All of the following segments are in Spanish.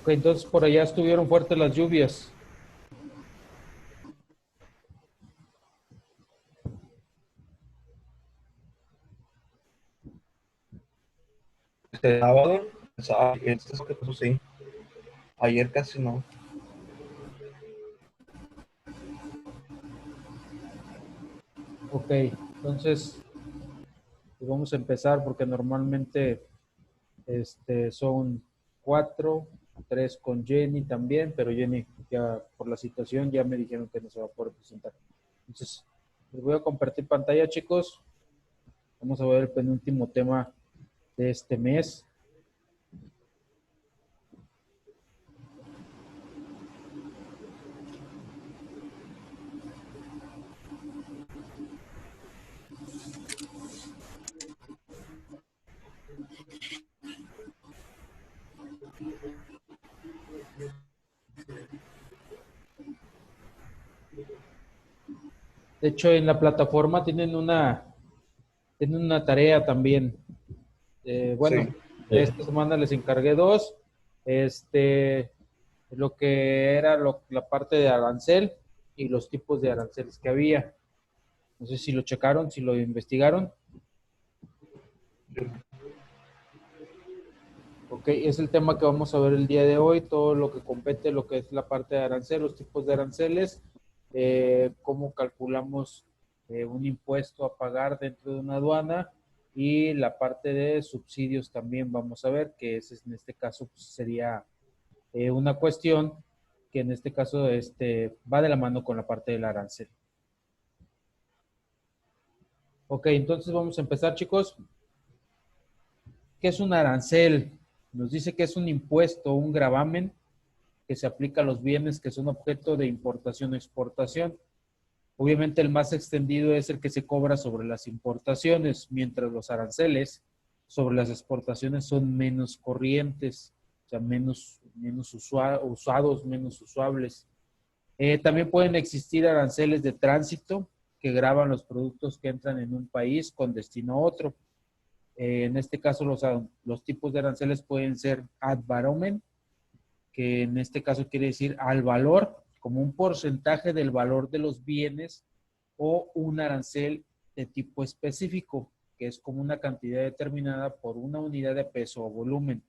Ok, entonces por allá estuvieron fuertes las lluvias. Este sábado, sí. Ayer casi no. Ok, entonces pues vamos a empezar porque normalmente son cuatro, tres con Jenny también, pero Jenny ya por la situación ya me dijeron que no se va a poder presentar. Entonces, les voy a compartir pantalla, chicos. Vamos a ver el penúltimo tema de este mes. De hecho, en la plataforma tienen una tarea también. Sí. Bueno, esta semana les encargué dos. Este, lo que era la parte de arancel y los tipos de aranceles que había. No sé si lo checaron, si lo investigaron. Ok, es el tema que vamos a ver el día de hoy, todo lo que compete, lo que es la parte de arancel, los tipos de aranceles, cómo calculamos un impuesto a pagar dentro de una aduana y la parte de subsidios también vamos a ver, que es, en este caso pues, sería una cuestión que en este caso va de la mano con la parte del arancel. Ok, entonces vamos a empezar, chicos. ¿Qué es un arancel? Nos dice que es un impuesto, un gravamen que se aplica a los bienes que son objeto de importación o exportación. Obviamente el más extendido es el que se cobra sobre las importaciones, mientras los aranceles sobre las exportaciones son menos corrientes, o sea, menos usados, menos usables. También pueden existir aranceles de tránsito que graban los productos que entran en un país con destino a otro. En este caso, los tipos de aranceles pueden ser ad varomen, que en este caso quiere decir al valor, como un porcentaje del valor de los bienes, o un arancel de tipo específico, que es como una cantidad determinada por una unidad de peso o volumen.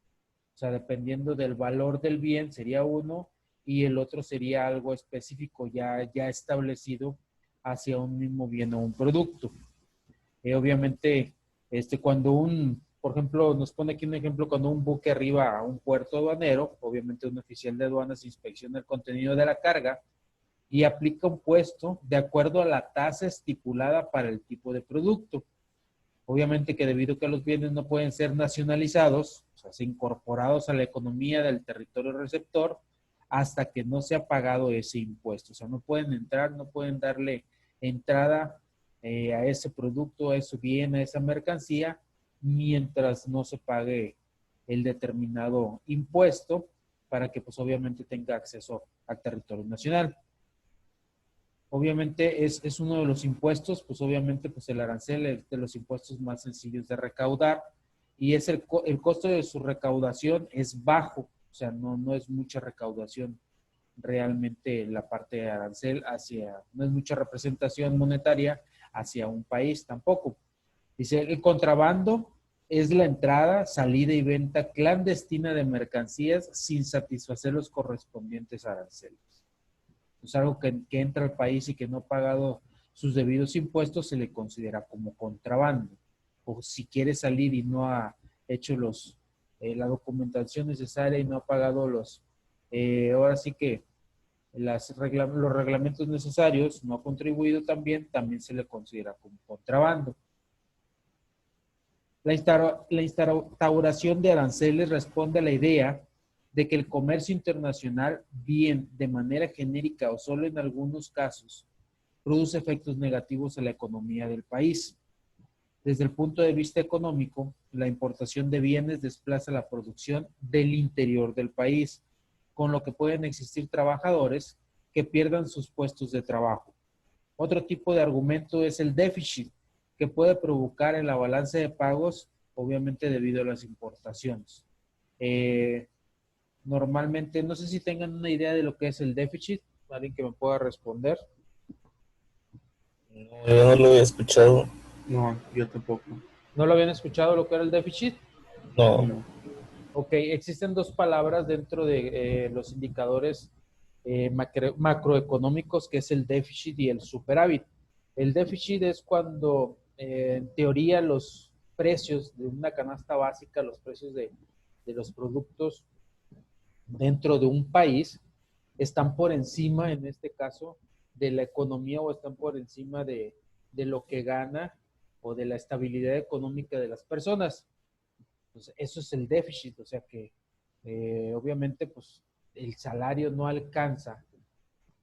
O sea, dependiendo del valor del bien sería uno y el otro sería algo específico ya establecido hacia un mismo bien o un producto. Obviamente, por ejemplo, nos pone aquí un ejemplo, cuando un buque arriba a un puerto aduanero, obviamente un oficial de aduanas inspecciona el contenido de la carga y aplica un puesto de acuerdo a la tasa estipulada para el tipo de producto. Obviamente que debido a que los bienes no pueden ser nacionalizados, o sea, incorporados a la economía del territorio receptor, hasta que no se ha pagado ese impuesto. O sea, no pueden entrar, no pueden darle entrada a ese producto, a ese bien, a esa mercancía, mientras no se pague el determinado impuesto para que pues obviamente tenga acceso al territorio nacional. Obviamente es uno de los impuestos, pues obviamente pues el arancel es de los impuestos más sencillos de recaudar y es el costo de su recaudación es bajo, o sea, no es mucha recaudación realmente la parte de arancel no es mucha representación monetaria hacia un país tampoco. Dice, el contrabando es la entrada, salida y venta clandestina de mercancías sin satisfacer los correspondientes aranceles. Es algo que entra al país y que no ha pagado sus debidos impuestos, se le considera como contrabando. O si quiere salir y no ha hecho la documentación necesaria y no ha pagado ahora sí que los reglamentos necesarios, no ha contribuido también se le considera como contrabando. La instauración de aranceles responde a la idea de que el comercio internacional, bien de manera genérica o solo en algunos casos, produce efectos negativos a la economía del país. Desde el punto de vista económico, la importación de bienes desplaza la producción del interior del país, con lo que pueden existir trabajadores que pierdan sus puestos de trabajo. Otro tipo de argumento es el déficit, que puede provocar en la balanza de pagos, obviamente debido a las importaciones. normalmente, no sé si tengan una idea de lo que es el déficit, alguien que me pueda responder. No, yo no lo había escuchado. No, yo tampoco. ¿No lo habían escuchado lo que era el déficit? No. No. Ok, existen dos palabras dentro de los indicadores macroeconómicos, que es el déficit y el superávit. El déficit es cuando, en teoría, los precios de una canasta básica, los precios de los productos dentro de un país, están por encima, en este caso, de la economía o están por encima de lo que gana o de la estabilidad económica de las personas. Pues eso es el déficit, o sea que obviamente pues el salario no alcanza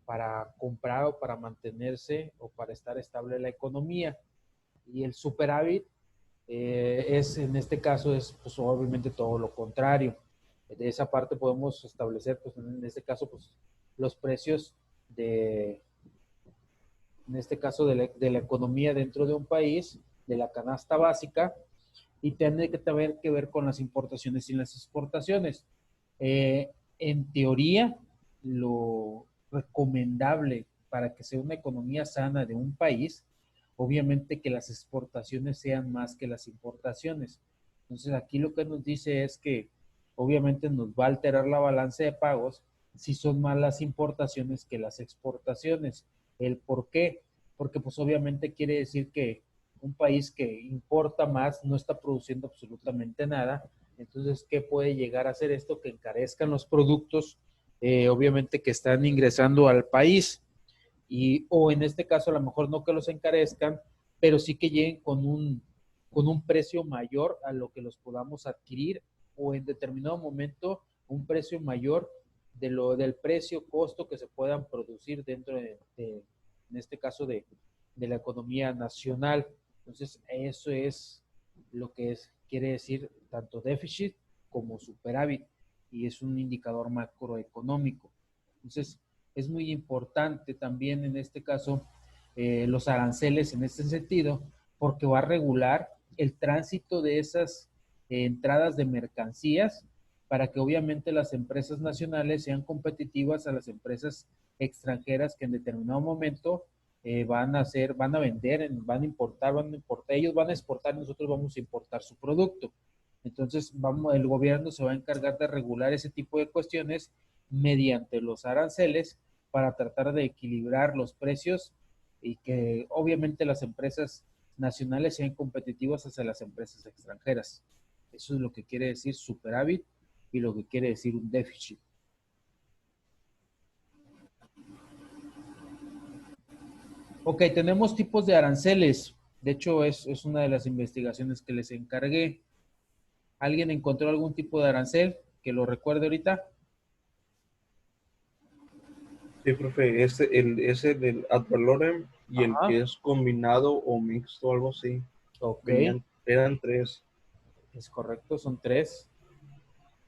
para comprar o para mantenerse o para estar estable la economía. Y el superávit es, en este caso, es pues obviamente todo lo contrario. De esa parte podemos establecer, pues en este caso, pues los precios de, en este caso, de la economía dentro de un país, de la canasta básica, y tiene que tener que ver con las importaciones y las exportaciones. En teoría, lo recomendable para que sea una economía sana de un país, obviamente que las exportaciones sean más que las importaciones. Entonces aquí lo que nos dice es que obviamente nos va a alterar la balanza de pagos si son más las importaciones que las exportaciones. ¿El por qué? Porque pues obviamente quiere decir que un país que importa más no está produciendo absolutamente nada. Entonces, ¿qué puede llegar a hacer esto? Que encarezcan los productos, obviamente, que están ingresando al país. Y, o en este caso, a lo mejor no que los encarezcan, pero sí que lleguen con un precio mayor a lo que los podamos adquirir, o en determinado momento un precio mayor del precio costo que se puedan producir dentro en este caso de la economía nacional. Entonces, eso es lo que quiere decir tanto déficit como superávit, y es un indicador macroeconómico. Entonces, es muy importante también en este caso los aranceles en este sentido, porque va a regular el tránsito de esas entradas de mercancías para que obviamente las empresas nacionales sean competitivas a las empresas extranjeras que en determinado momento van a vender, van a importar, ellos van a exportar y nosotros vamos a importar su producto. Entonces, el gobierno se va a encargar de regular ese tipo de cuestiones mediante los aranceles para tratar de equilibrar los precios y que obviamente las empresas nacionales sean competitivas hacia las empresas extranjeras. Eso es lo que quiere decir superávit y lo que quiere decir un déficit. Ok, tenemos tipos de aranceles. De hecho, es una de las investigaciones que les encargué. ¿Alguien encontró algún tipo de arancel que lo recuerde ahorita? Sí, profe, ese del ad valorem y el Ajá. que es combinado o mixto, algo así. Ok, Eran tres. es correcto, son tres.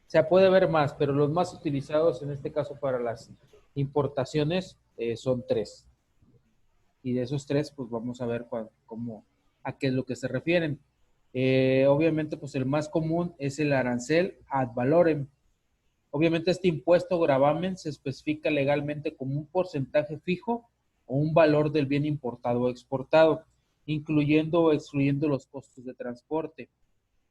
O sea, puede haber más, pero los más utilizados en este caso para las importaciones son tres. Y de esos tres, pues vamos a ver a qué es lo que se refieren. Obviamente, pues el más común es el arancel ad valorem. Obviamente, este impuesto o gravamen se especifica legalmente como un porcentaje fijo o un valor del bien importado o exportado, incluyendo o excluyendo los costos de transporte.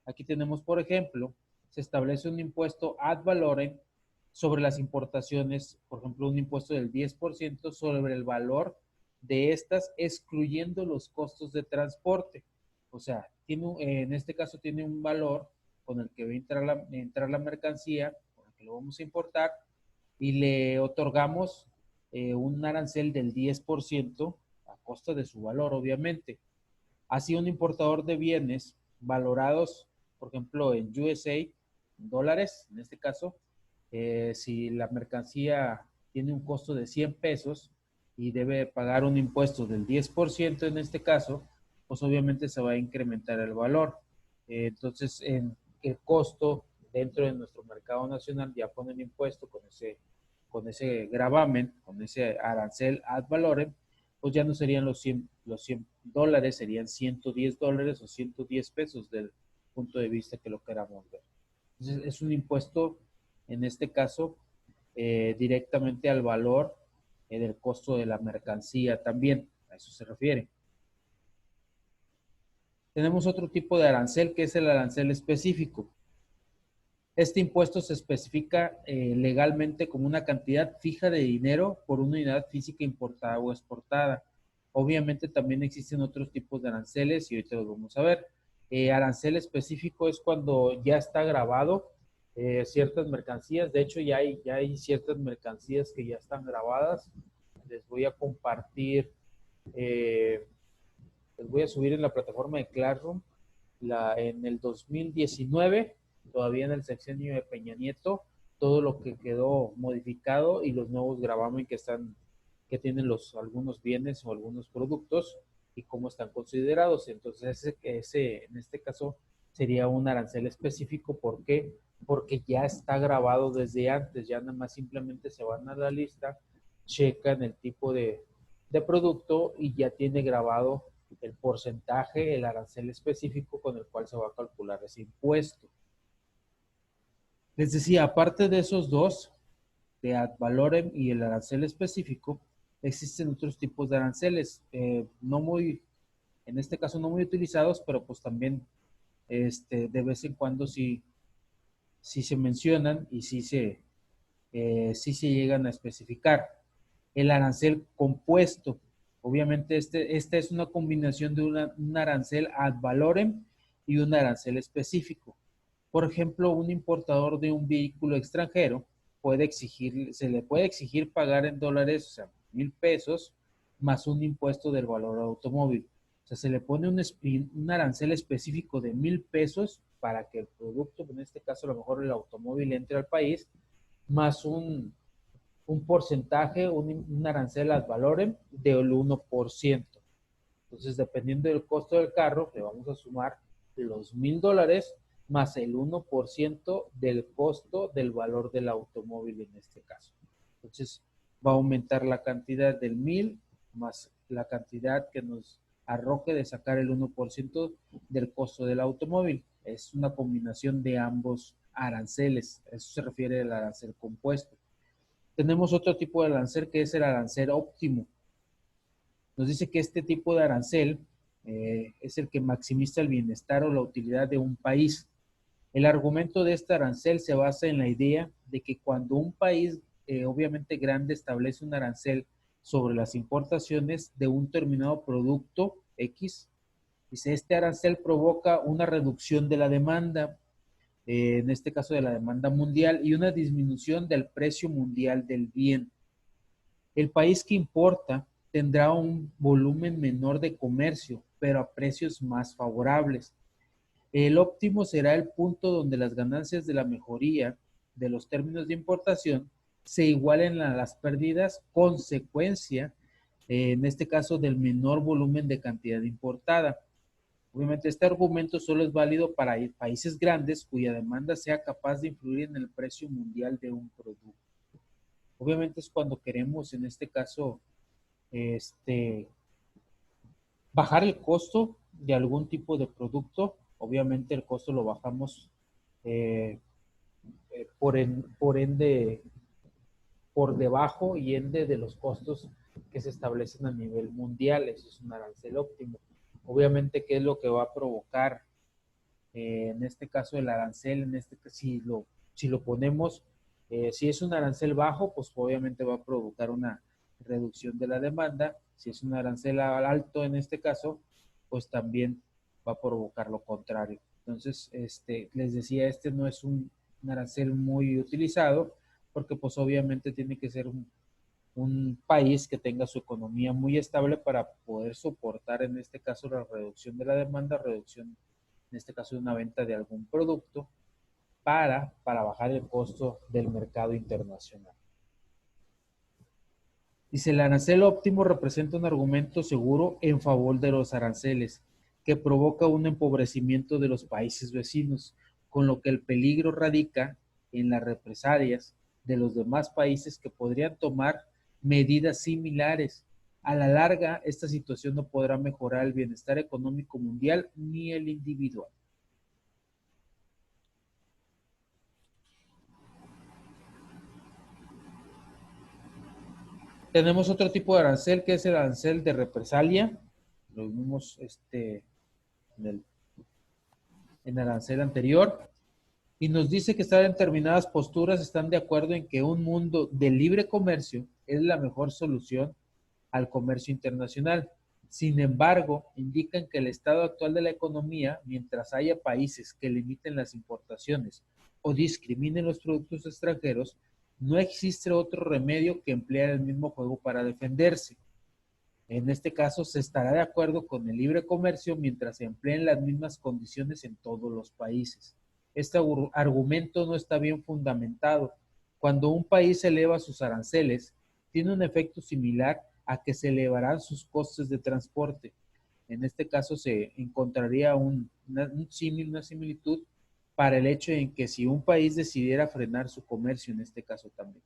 Aquí tenemos, por ejemplo, se establece un impuesto ad valorem sobre las importaciones, por ejemplo, un impuesto del 10% sobre el valor de estas, excluyendo los costos de transporte. O sea, en este caso tiene un valor con el que va a entrar la mercancía, con el que lo vamos a importar, y le otorgamos un arancel del 10% a costa de su valor, obviamente. Así, un importador de bienes valorados, por ejemplo, en USA, en dólares, en este caso, si la mercancía tiene un costo de 100 pesos y debe pagar un impuesto del 10% en este caso, pues obviamente se va a incrementar el valor. Entonces, en el costo dentro de nuestro mercado nacional ya ponen impuesto con ese gravamen, con ese arancel ad valorem, pues ya no serían los 100 dólares, serían 110 dólares o 110 pesos del punto de vista que lo queramos ver. Entonces, es un impuesto en este caso, directamente al valor del costo de la mercancía también, a eso se refiere. Tenemos otro tipo de arancel que es el arancel específico. Este impuesto se especifica legalmente como una cantidad fija de dinero por una unidad física importada o exportada. Obviamente también existen otros tipos de aranceles y ahorita los vamos a ver. Arancel específico es cuando ya está grabado ciertas mercancías. De hecho, ya hay ciertas mercancías que ya están grabadas. Les voy a compartir, les voy a subir en la plataforma de Classroom. En el 2019, todavía en el sexenio de Peña Nieto, todo lo que quedó modificado y los nuevos gravamen que tienen algunos bienes o algunos productos y cómo están considerados. Entonces, en este caso sería un arancel específico. ¿Por qué? Porque ya está grabado desde antes, ya nada más simplemente se van a la lista, checan el tipo de producto y ya tiene grabado el porcentaje, el arancel específico con el cual se va a calcular ese impuesto. Les decía, aparte de esos dos, de ad valorem y el arancel específico, existen otros tipos de aranceles, en este caso no muy utilizados, pero pues también de vez en cuando sí se mencionan y sí se llegan a especificar. El arancel compuesto. Obviamente esta es una combinación de un arancel ad valorem y un arancel específico. Por ejemplo, un importador de un vehículo extranjero se le puede exigir pagar en dólares, o sea, 1,000 pesos, más un impuesto del valor del automóvil. O sea, se le pone un arancel específico de 1,000 pesos para que el producto, en este caso a lo mejor el automóvil, entre al país, más un porcentaje, un arancel ad valorem del 1%. Entonces, dependiendo del costo del carro, le vamos a sumar los $1,000 más el 1% del costo del valor del automóvil en este caso. Entonces, va a aumentar la cantidad del 1,000 más la cantidad que nos arroje de sacar el 1% del costo del automóvil. Es una combinación de ambos aranceles. Eso se refiere al arancel compuesto. Tenemos otro tipo de arancel que es el arancel óptimo. Nos dice que este tipo de arancel es el que maximiza el bienestar o la utilidad de un país. El argumento de este arancel se basa en la idea de que cuando un país obviamente grande establece un arancel sobre las importaciones de un determinado producto X, dice, este arancel provoca una reducción de la demanda, en este caso de la demanda mundial, y una disminución del precio mundial del bien. El país que importa tendrá un volumen menor de comercio, pero a precios más favorables. El óptimo será el punto donde las ganancias de la mejoría de los términos de importación se igualen a las pérdidas, consecuencia, en este caso, del menor volumen de cantidad importada. Obviamente, este argumento solo es válido para países grandes cuya demanda sea capaz de influir en el precio mundial de un producto. Obviamente es cuando queremos, en este caso, bajar el costo de algún tipo de producto. Obviamente el costo lo bajamos por ende, por debajo y ende de los costos que se establecen a nivel mundial. Eso es un arancel óptimo. Obviamente, ¿qué es lo que va a provocar? En este caso el arancel, si lo ponemos, si es un arancel bajo, pues obviamente va a provocar una reducción de la demanda. Si es un arancel alto en este caso, pues también va a provocar lo contrario. Entonces, les decía, no es un arancel muy utilizado porque pues obviamente tiene que ser un país que tenga su economía muy estable para poder soportar en este caso la reducción de la demanda, reducción en este caso de una venta de algún producto para bajar el costo del mercado internacional. Dice, el arancel óptimo representa un argumento seguro en favor de los aranceles, que provoca un empobrecimiento de los países vecinos, con lo que el peligro radica en las represalias de los demás países que podrían tomar medidas similares. A la larga, esta situación no podrá mejorar el bienestar económico mundial ni el individual. Tenemos otro tipo de arancel que es el arancel de represalia. Lo vimos en el arancel anterior. Y nos dice que estas determinadas posturas están de acuerdo en que un mundo de libre comercio es la mejor solución al comercio internacional. Sin embargo, indican que el estado actual de la economía, mientras haya países que limiten las importaciones o discriminen los productos extranjeros, no existe otro remedio que emplear el mismo juego para defenderse. En este caso, se estará de acuerdo con el libre comercio mientras se empleen las mismas condiciones en todos los países. Este argumento no está bien fundamentado. Cuando un país eleva sus aranceles, tiene un efecto similar a que se elevarán sus costes de transporte. En este caso se encontraría una similitud para el hecho en que si un país decidiera frenar su comercio, en este caso también.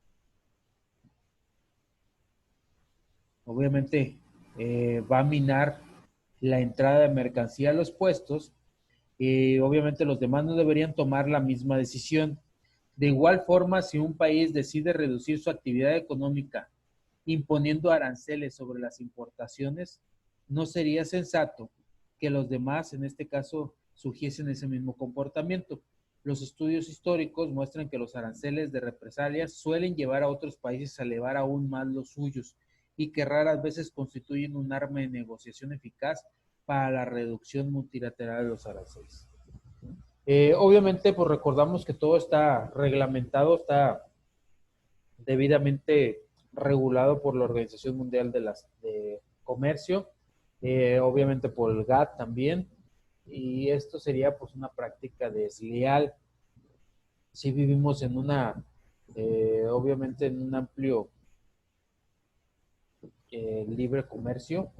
Obviamente va a minar la entrada de mercancía a los puestos y obviamente los demás no deberían tomar la misma decisión. De igual forma, si un país decide reducir su actividad económica imponiendo aranceles sobre las importaciones, no sería sensato que los demás, en este caso, surgiesen ese mismo comportamiento. Los estudios históricos muestran que los aranceles de represalias suelen llevar a otros países a elevar aún más los suyos y que raras veces constituyen un arma de negociación eficaz para la reducción multilateral de los aranceles. Obviamente, pues recordamos que todo está reglamentado, está debidamente regulado por la Organización Mundial de Comercio, obviamente por el GATT también, y esto sería pues una práctica desleal. Si vivimos en obviamente en un amplio libre comercio,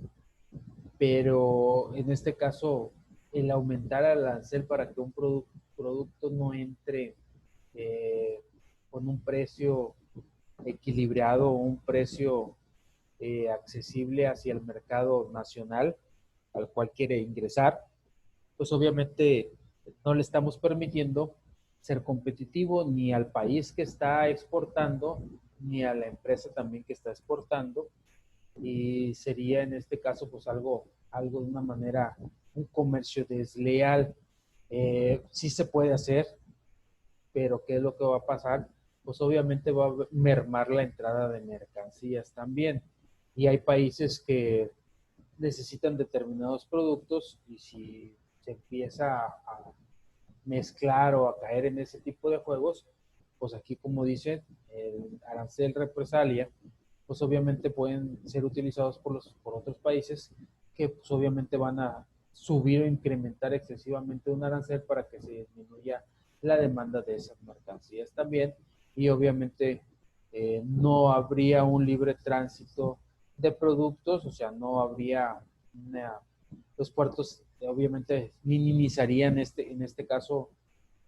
pero en este caso el aumentar el arancel para que un producto no entre con un precio equilibrado o un precio accesible hacia el mercado nacional al cual quiere ingresar, pues obviamente no le estamos permitiendo ser competitivo ni al país que está exportando, ni a la empresa también que está exportando, y sería en este caso pues algo de una manera, un comercio desleal. Sí se puede hacer, pero ¿qué es lo que va a pasar? Pues obviamente va a mermar la entrada de mercancías también. Y hay países que necesitan determinados productos y si se empieza a mezclar o a caer en ese tipo de juegos, pues aquí como dicen, el arancel represalia, pues obviamente pueden ser utilizados por otros países que pues obviamente van a subir o incrementar excesivamente un arancel para que se disminuya la demanda de esas mercancías también y obviamente no habría un libre tránsito de productos, o sea, no habría los puertos obviamente minimizarían en este caso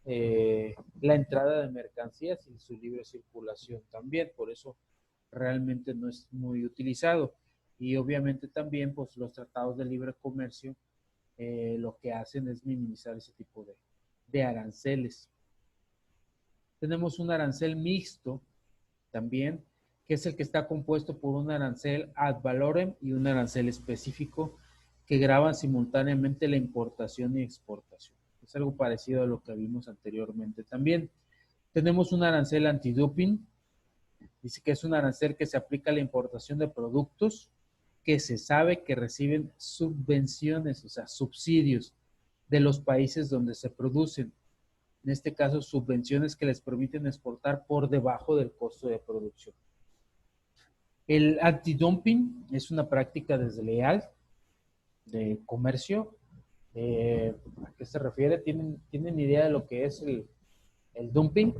la entrada de mercancías y su libre circulación también, por eso realmente no es muy utilizado. Y obviamente también pues los tratados de libre comercio lo que hacen es minimizar ese tipo de aranceles. Tenemos un arancel mixto también, que es el que está compuesto por un arancel ad valorem y un arancel específico que graban simultáneamente la importación y exportación. Es algo parecido a lo que vimos anteriormente también. Tenemos un arancel antidoping, dice que es un arancel que se aplica a la importación de productos que se sabe que reciben subvenciones, o sea, subsidios de los países donde se producen. En este caso, subvenciones que les permiten exportar por debajo del costo de producción. El antidumping es una práctica desleal de comercio. ¿A qué se refiere? ¿Tienen idea de lo que es el dumping?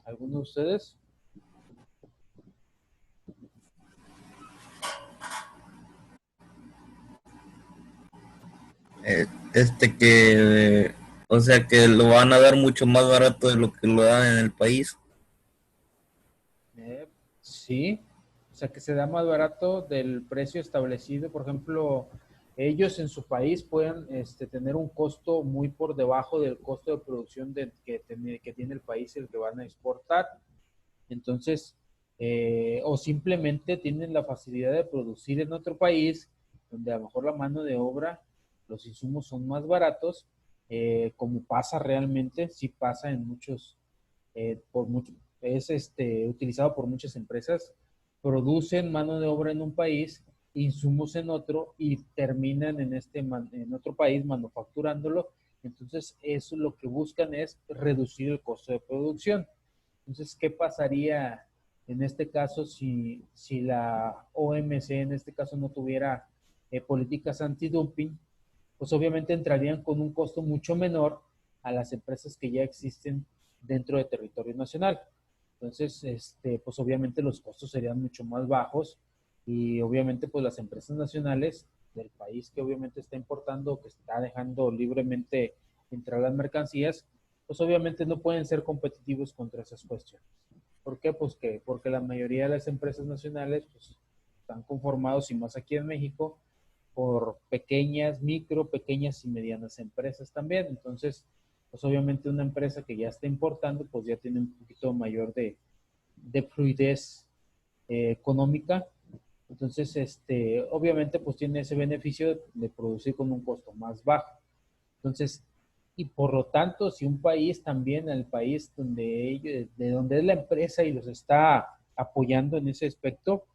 ¿Alguno de ustedes? O sea que lo van a dar mucho más barato de lo que lo dan en el país. Sí, o sea que se da más barato del precio establecido. Por ejemplo, ellos en su país pueden tener un costo muy por debajo del costo de producción que tiene el país el que van a exportar. Entonces, o simplemente tienen la facilidad de producir en otro país, donde a lo mejor la mano de obra, los insumos son más baratos, como pasa realmente, sí pasa en muchos, por mucho, es utilizado por muchas empresas, producen mano de obra en un país, insumos en otro y terminan en otro país manufacturándolo. Entonces, eso lo que buscan es reducir el costo de producción. Entonces, ¿qué pasaría en este caso si la OMC en este caso no tuviera políticas antidumping? Pues obviamente entrarían con un costo mucho menor a las empresas que ya existen dentro de territorio nacional. Entonces, pues obviamente los costos serían mucho más bajos y obviamente pues las empresas nacionales del país que obviamente está importando, que está dejando libremente entrar las mercancías, pues obviamente no pueden ser competitivos contra esas cuestiones. ¿Por qué? Pues porque la mayoría de las empresas nacionales pues, están conformados, y más aquí en México, por pequeñas y medianas empresas también. Entonces, pues obviamente una empresa que ya está importando, pues ya tiene un poquito mayor de fluidez económica. Entonces, obviamente, pues tiene ese beneficio de producir con un costo más bajo. Entonces, y por lo tanto, si un país también, el país de donde es la empresa y los está apoyando en ese aspecto,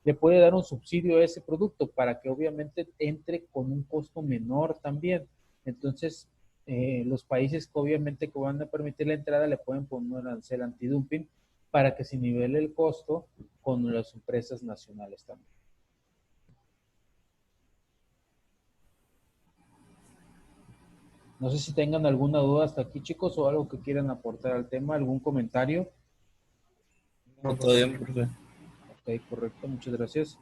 le puede dar un subsidio a ese producto para que obviamente entre con un costo menor también. Entonces, los países que obviamente que van a permitir la entrada le pueden poner un arancel antidumping para que se nivele el costo con las empresas nacionales también. No sé si tengan alguna duda hasta aquí, chicos, o algo que quieran aportar al tema, algún comentario. No, todo bien, profe. Ok, correcto, muchas gracias.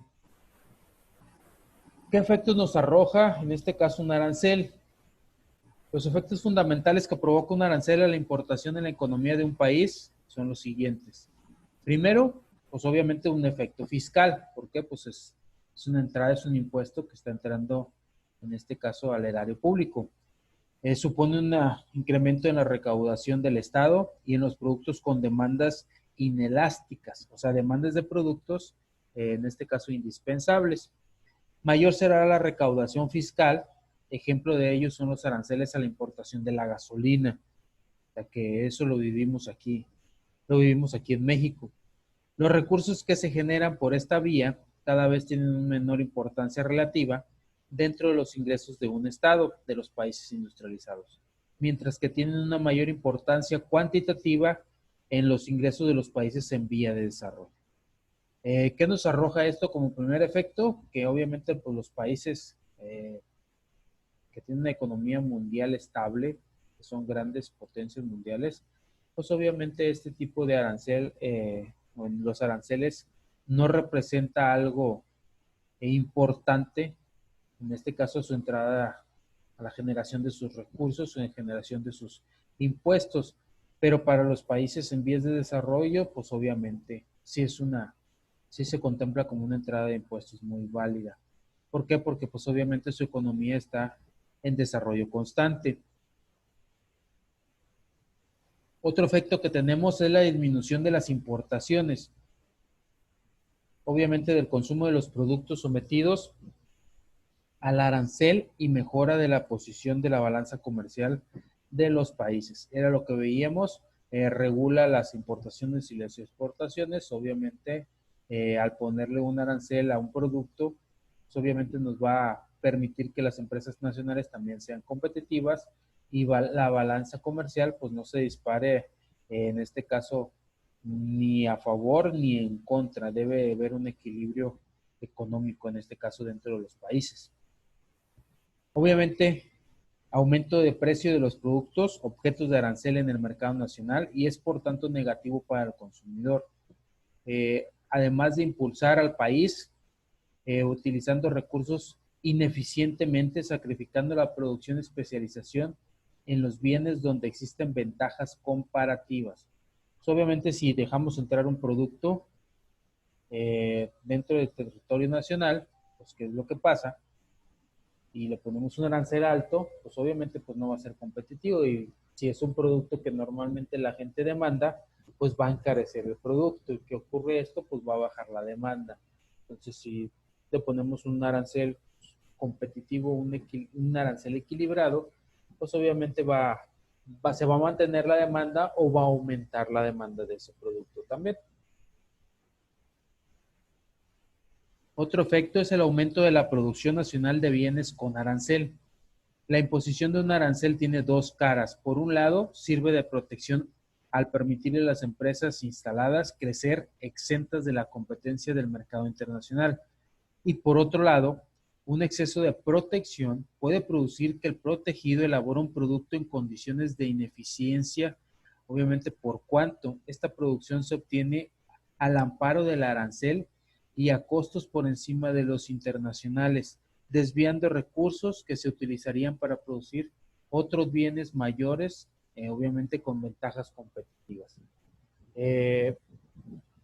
¿Qué efectos nos arroja, en este caso, un arancel? Los efectos fundamentales que provoca un arancel a la importación en la economía de un país son los siguientes. Primero, pues obviamente un efecto fiscal. ¿Por qué? Pues es una entrada, es un impuesto que está entrando, en este caso, al erario público. Supone un incremento en la recaudación del Estado y en los productos con demandas inelásticas, o sea, demandas de productos, en este caso, indispensables. Mayor será la recaudación fiscal. Ejemplo de ello son los aranceles a la importación de la gasolina, ya que eso lo vivimos aquí en México. Los recursos que se generan por esta vía cada vez tienen una menor importancia relativa dentro de los ingresos de un Estado de los países industrializados, mientras que tienen una mayor importancia cuantitativa en los ingresos de los países en vía de desarrollo. ¿Qué nos arroja esto como primer efecto? Que obviamente pues, los países que tienen una economía mundial estable, que son grandes potencias mundiales, pues obviamente este tipo de arancel, los aranceles, no representa algo importante, en este caso su entrada a la generación de sus recursos o en generación de sus impuestos, pero para los países en vías de desarrollo, pues obviamente sí se contempla como una entrada de impuestos muy válida. ¿Por qué? Porque pues obviamente su economía está en desarrollo constante. Otro efecto que tenemos es la disminución de las importaciones, obviamente del consumo de los productos sometidos al arancel y mejora de la posición de la balanza comercial de los países. Era lo que veíamos, regula las importaciones y las exportaciones, obviamente al ponerle un arancel a un producto, pues obviamente nos va a permitir que las empresas nacionales también sean competitivas y la balanza comercial pues no se dispare, en este caso, ni a favor ni en contra. Debe haber un equilibrio económico, en este caso, dentro de los países. Obviamente, aumento de precio de los productos objetos de arancel en el mercado nacional y es por tanto negativo para el consumidor. Además de impulsar al país utilizando recursos ineficientemente, sacrificando la producción y especialización en los bienes donde existen ventajas comparativas. Pues obviamente, si dejamos entrar un producto dentro del territorio nacional, pues ¿qué es lo que pasa? y le ponemos un arancel alto, pues obviamente pues no va a ser competitivo, y si es un producto que normalmente la gente demanda, pues va a encarecer el producto. ¿Y qué ocurre esto? Pues va a bajar la demanda. Entonces, si le ponemos un arancel competitivo, un arancel equilibrado, pues obviamente se va a mantener la demanda o va a aumentar la demanda de ese producto también. Otro efecto es el aumento de la producción nacional de bienes con arancel. La imposición de un arancel tiene dos caras. Por un lado, sirve de protección al permitirle a las empresas instaladas crecer exentas de la competencia del mercado internacional. Y por otro lado, un exceso de protección puede producir que el protegido elabore un producto en condiciones de ineficiencia, obviamente por cuanto esta producción se obtiene al amparo del arancel y a costos por encima de los internacionales, desviando recursos que se utilizarían para producir otros bienes mayores, obviamente con ventajas competitivas.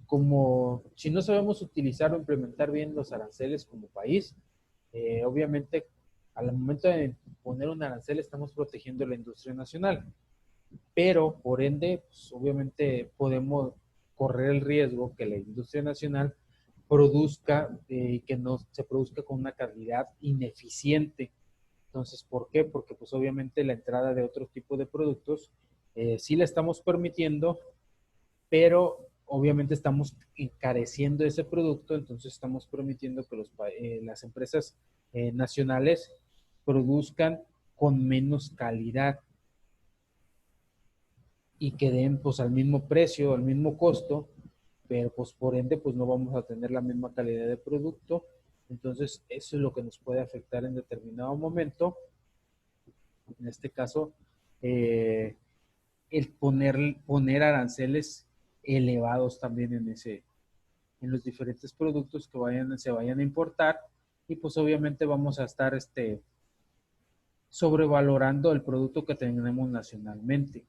Como si no sabemos utilizar o implementar bien los aranceles como país, obviamente al momento de poner un arancel estamos protegiendo la industria nacional, pero por ende, pues, obviamente podemos correr el riesgo que la industria nacional produzca y que no se produzca con una calidad ineficiente. Entonces, ¿por qué? Porque pues obviamente la entrada de otro tipo de productos sí la estamos permitiendo, pero obviamente estamos encareciendo ese producto, entonces estamos permitiendo que las empresas nacionales produzcan con menos calidad y que den pues al mismo precio, al mismo costo, pero pues por ende pues no vamos a tener la misma calidad de producto. Entonces eso es lo que nos puede afectar en determinado momento. En este caso, el poner aranceles elevados también en los diferentes productos que se vayan a importar, y pues obviamente vamos a estar sobrevalorando el producto que tenemos nacionalmente.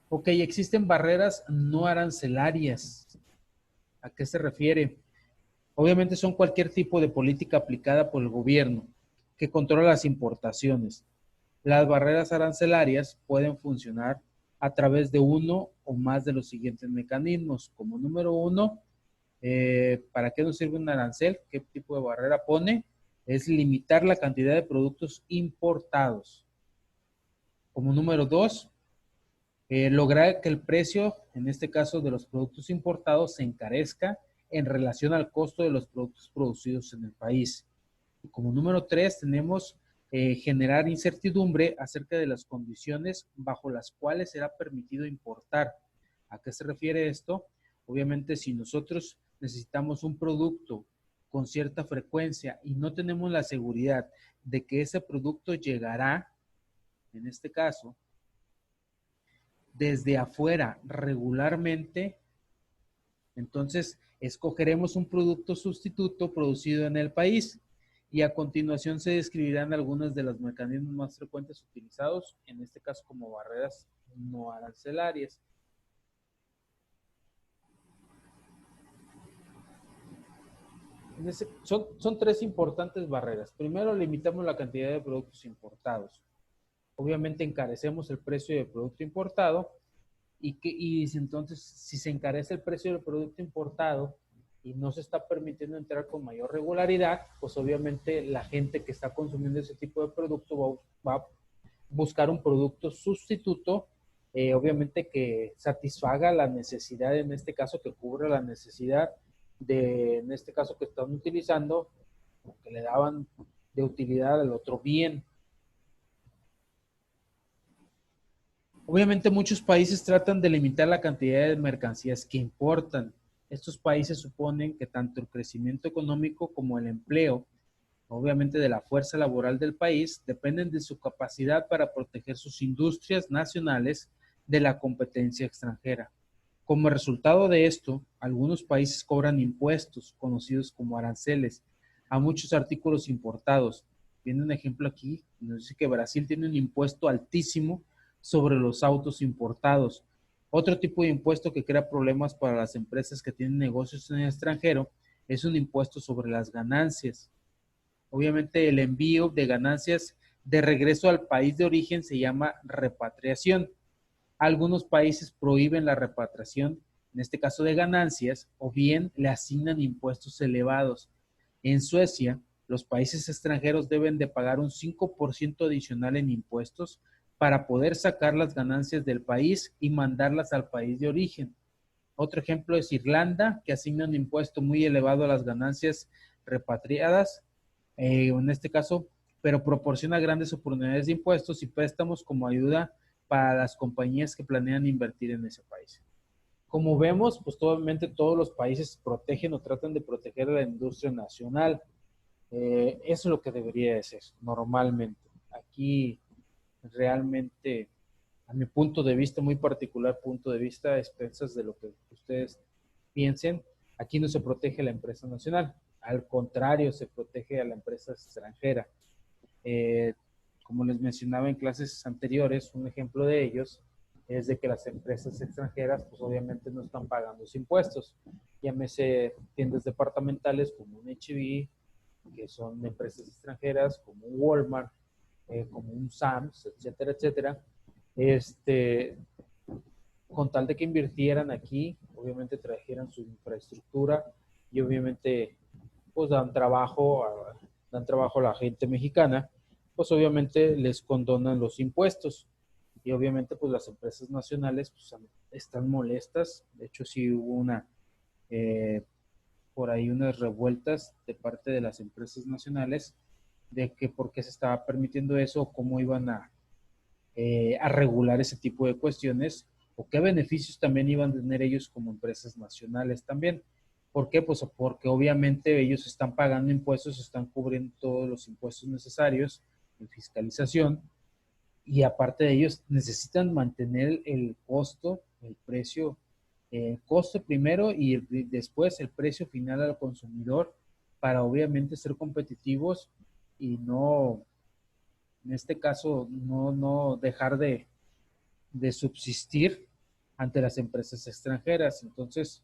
Ok, existen barreras no arancelarias. ¿A qué se refiere? Obviamente son cualquier tipo de política aplicada por el gobierno que controla las importaciones. Las barreras arancelarias pueden funcionar a través de uno o más de los siguientes mecanismos. Como número uno, ¿para qué nos sirve un arancel? ¿Qué tipo de barrera pone? Es limitar la cantidad de productos importados. Como número dos, lograr que el precio, en este caso de los productos importados, se encarezca en relación al costo de los productos producidos en el país. Y como número tres, tenemos generar incertidumbre acerca de las condiciones bajo las cuales será permitido importar. ¿A qué se refiere esto? Obviamente, si nosotros necesitamos un producto con cierta frecuencia y no tenemos la seguridad de que ese producto llegará, en este caso, desde afuera regularmente, entonces escogeremos un producto sustituto producido en el país, y a continuación se describirán algunos de los mecanismos más frecuentes utilizados, en este caso como barreras no arancelarias. Son tres importantes barreras. Primero, limitamos la cantidad de productos importados. Obviamente encarecemos el precio del producto importado, y entonces si se encarece el precio del producto importado y no se está permitiendo entrar con mayor regularidad, pues obviamente la gente que está consumiendo ese tipo de producto va a buscar un producto sustituto, obviamente que satisfaga la necesidad, en este caso que cubra la necesidad en este caso que están utilizando, que le daban de utilidad al otro bien. Obviamente muchos países tratan de limitar la cantidad de mercancías que importan. Estos países suponen que tanto el crecimiento económico como el empleo, obviamente de la fuerza laboral del país, dependen de su capacidad para proteger sus industrias nacionales de la competencia extranjera. Como resultado de esto, algunos países cobran impuestos, conocidos como aranceles, a muchos artículos importados. Viene un ejemplo aquí, nos dice que Brasil tiene un impuesto altísimo sobre los autos importados. Otro tipo de impuesto que crea problemas para las empresas que tienen negocios en el extranjero es un impuesto sobre las ganancias. Obviamente el envío de ganancias de regreso al país de origen se llama repatriación. Algunos países prohíben la repatriación, en este caso de ganancias, o bien le asignan impuestos elevados. En Suecia, los países extranjeros deben de pagar un 5% adicional en impuestos para poder sacar las ganancias del país y mandarlas al país de origen. Otro ejemplo es Irlanda, que asigna un impuesto muy elevado a las ganancias repatriadas, en este caso, pero proporciona grandes oportunidades de impuestos y préstamos como ayuda para las compañías que planean invertir en ese país. Como vemos, pues obviamente todos los países protegen o tratan de proteger a la industria nacional. Eso es lo que debería de ser normalmente. Aquí realmente, a mi punto de vista, muy particular punto de vista, a expensas de lo que ustedes piensen, aquí no se protege a la empresa nacional. Al contrario, se protege a la empresa extranjera. Eh, como les mencionaba en clases anteriores, un ejemplo de ellos es de que las empresas extranjeras, pues obviamente no están pagando los impuestos. Llámese tiendas departamentales como un H&B, que son empresas extranjeras, como un Walmart, como un Sam's, etcétera, etcétera. Con tal de que invirtieran aquí, obviamente trajeran su infraestructura y obviamente pues dan trabajo a la gente mexicana, pues obviamente les condonan los impuestos y obviamente pues las empresas nacionales pues, están molestas. De hecho sí hubo eh, por ahí unas revueltas de parte de las empresas nacionales de que por qué se estaba permitiendo eso o cómo iban a regular ese tipo de cuestiones o qué beneficios también iban a tener ellos como empresas nacionales también. ¿Por qué? Pues porque obviamente ellos están pagando impuestos, están cubriendo todos los impuestos necesarios en fiscalización y aparte de ellos necesitan mantener el costo, el precio, el costo primero y después el precio final al consumidor para obviamente ser competitivos y no, en este caso, no dejar de subsistir ante las empresas extranjeras. Entonces,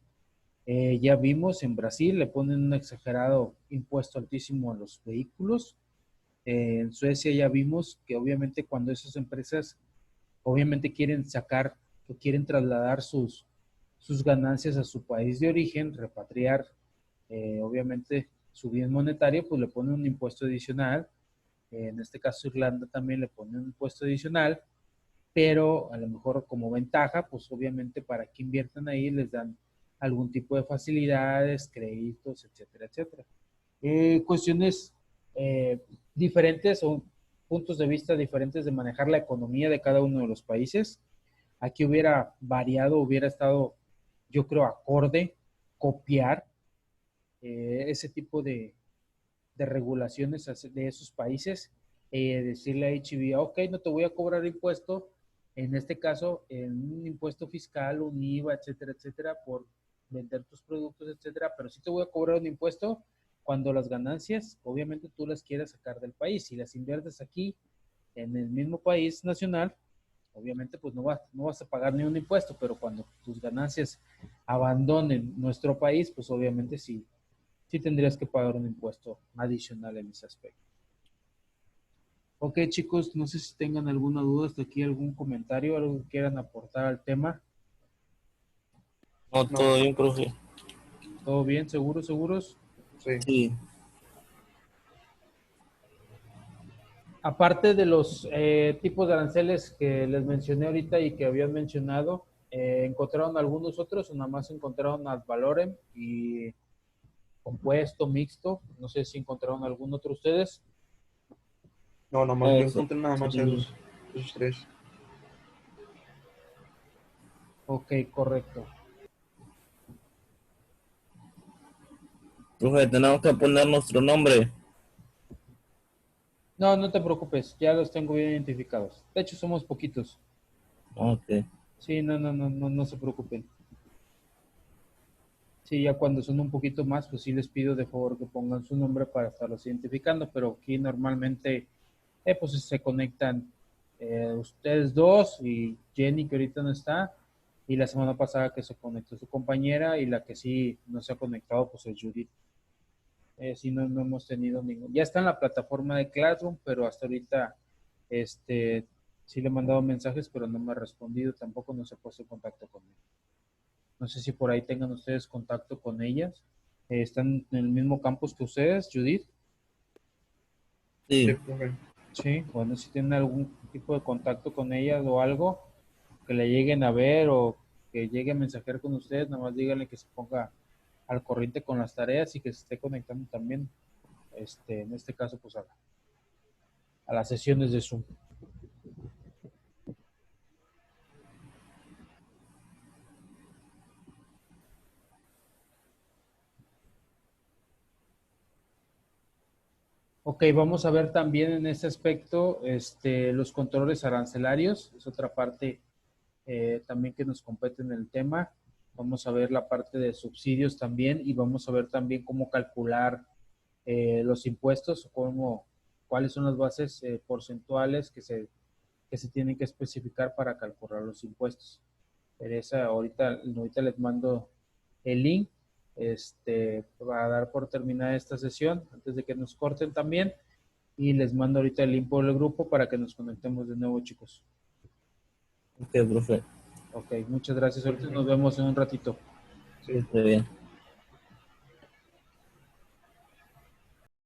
ya vimos en Brasil le ponen un exagerado impuesto altísimo a los vehículos. En Suecia ya vimos que obviamente cuando esas empresas obviamente quieren sacar o quieren trasladar sus ganancias a su país de origen, repatriar obviamente su bien monetario, pues le ponen un impuesto adicional. En este caso Irlanda también le pone un impuesto adicional, pero a lo mejor como ventaja, pues obviamente para que inviertan ahí les dan algún tipo de facilidades, créditos, etcétera, etcétera. Cuestiones diferentes o puntos de vista diferentes de manejar la economía de cada uno de los países. Aquí hubiera variado, hubiera estado, yo creo, acorde copiar ese tipo de regulaciones de esos países, decirle a HB, ok, no te voy a cobrar impuesto, en este caso, en un impuesto fiscal, un IVA, etcétera, etcétera, por vender tus productos, etcétera, pero sí te voy a cobrar un impuesto cuando las ganancias, obviamente tú las quieras sacar del país. Si las inviertes aquí, en el mismo país nacional, obviamente pues no vas a pagar ni un impuesto, pero cuando tus ganancias abandonen nuestro país, pues obviamente sí tendrías que pagar un impuesto adicional en ese aspecto. Ok, chicos, no sé si tengan alguna duda hasta aquí, algún comentario, algo que quieran aportar al tema. No, todo bien, profe. ¿Todo bien? ¿Seguros, seguros? Sí. Sí. Aparte de los tipos de aranceles que les mencioné ahorita y que habían mencionado, ¿encontraron algunos otros o nada más encontraron ad valorem y compuesto, mixto? No sé si encontraron algún otro ustedes. No, nomás yo Sí. encontré nada más esos tres. Ok, correcto. Profe, tenemos que poner nuestro nombre. No, no te preocupes, ya los tengo bien identificados. De hecho, somos poquitos. Ok. Sí, no se preocupen. Sí, ya cuando son un poquito más, pues sí les pido de favor que pongan su nombre para estarlos identificando, pero aquí normalmente pues se conectan ustedes dos y Jenny que ahorita no está, Y la semana pasada que se conectó su compañera y la que sí no se ha conectado, pues es Judith. Sí, no hemos tenido ningún. Ya está en la plataforma de Classroom, pero hasta ahorita sí le he mandado mensajes, pero no me ha respondido. Tampoco no se ha puesto en contacto con él. No sé si por ahí tengan ustedes contacto con ellas. ¿Están en el mismo campus que ustedes, Judith? Sí, Sí, profe. Sí, bueno, si tienen algún tipo de contacto con ellas o algo, que le lleguen a ver o que llegue a mensajear con ustedes, nada más díganle que se ponga al corriente con las tareas y que se esté conectando también, en este caso, pues a las sesiones de Zoom. Ok, vamos a ver también en este aspecto los controles arancelarios, es otra parte también que nos compete en el tema. Vamos a ver la parte de subsidios también y vamos a ver también cómo calcular los impuestos, cuáles son las bases porcentuales que se tienen que especificar para calcular los impuestos. Teresa, ahorita les mando el link para dar por terminada esta sesión antes de que nos corten también y les mando ahorita el link por el grupo para que nos conectemos de nuevo, chicos. ok, profe. Ok, muchas gracias. Ahorita nos vemos en un ratito. Sí, Esté bien.